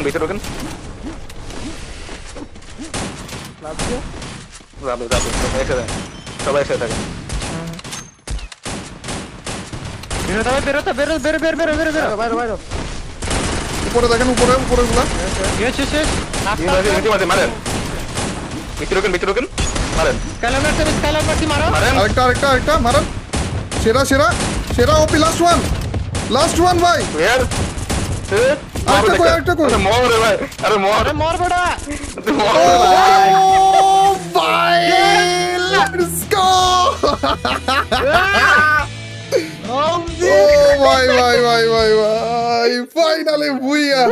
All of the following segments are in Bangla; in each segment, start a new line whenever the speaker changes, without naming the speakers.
ভিতরে ঢোকেন সবাই একসাথে থাকেন
উপরে দেখেন উপরে গুলা
মারেন ভিতরে ঢোকেন মারেন
আরেকটা মারেন সেরা ওপি লাস্ট ওয়ান ভাই আরেকটা কই
মরে ভাই আরে মর
ভাই লেটস গো ভাই ফাইনালি বুইয়া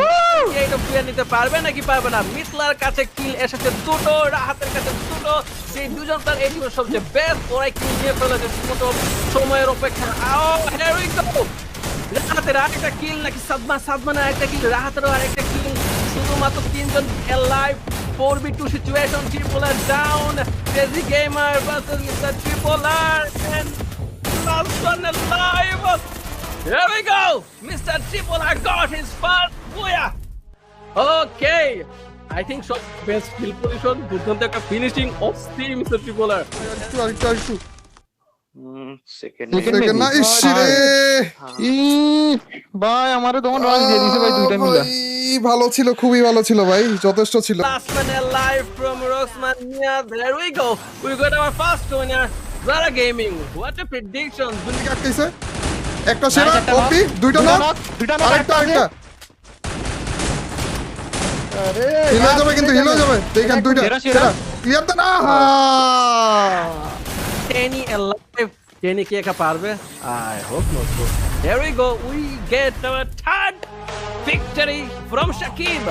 এইটা বুইয়া নিতে পারবে নাকি পারবে না মিথলার কাছে কিল এসেছে দুটো রাহাতের কাছে দুটো যে দুজন তার এই টিমের সবচেয়ে বেস্ট ওরাই কিল নিয়ে ফেলেছে দুটো সময়ের অপেক্ষা হিয়ার উই গো রাহাতের আরেকটা কিল নাকি সাদমান আরেকটা কিল রাহাতেরও আরেকটা কিল শুধুমাত্র তিনজন alive 4v2 situation Tripler down crazy gamer versus mister Tripler and last one alive. Here we go. Mr. Tripolar got his first booyah. Okay. I think so. Best kill position. দুর্দান্ত একটা finishing of steam mister Tripler.
আরেকটু
সেকেন্ড
না ইসরে
ভাই আমারে তখন রাজ দিয়ে দিছে ভাই দুইটা মিলা
ভালো ছিল খুবই ভালো ছিল ভাই যথেষ্ট ছিল
Last man alive from Roxmania. There we go. We got our first winner. Zara Gaming. What a prediction.
কাটতেছে একটা সেরা ওপি দুইটা নক আরেকটা
আরে
হিল হয়ে যাবে দেখেন দুইটা সেরা ক্লিয়ার তো না
Danny alive. Danny কি একা পারবে? I hope not. Here we go. We get our third victory from Shakib.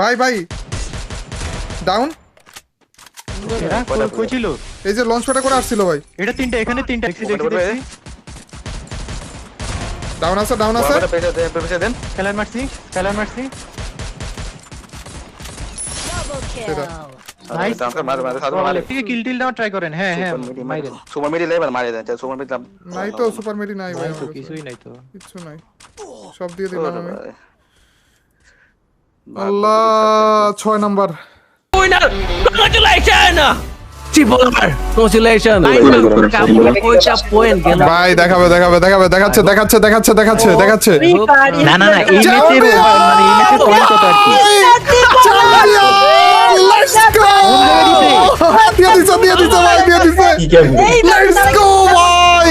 ভাই ডাউন
এরা কই ছিল
এই যে লঞ্চ প্যাডে করে আসছিল ভাই
এটা তিনটা এখানে তিনটা দেখছি
ডাউন আছে
পেছে দেন
খেলার মারছি
সেরা
নাইস
মারে
থেকে কিল টিল দাও ট্রাই করেন হ্যাঁ মাইরেন
সুপার মিডি লেবার মারে দেন সুপার মিডি
নাই তো সুপার মেডি নাই ভাই আমার কাছে।
কিছুই নাই তো
কিচ্ছু নাই সব দিয়ে দিলাম আমি আল্লাহ 6 number
Winner! Congratulations! Tripolar! Congratulations! ওইটা পয়েন্ট গেল
ভাই দেখাবে দেখাচ্ছে
না এই ম্যাচে মানে এই ম্যাচে পয়েন্ট কত আর কি
লেটস গো দিয়ে দিছে ভাই লেটস গো ভাই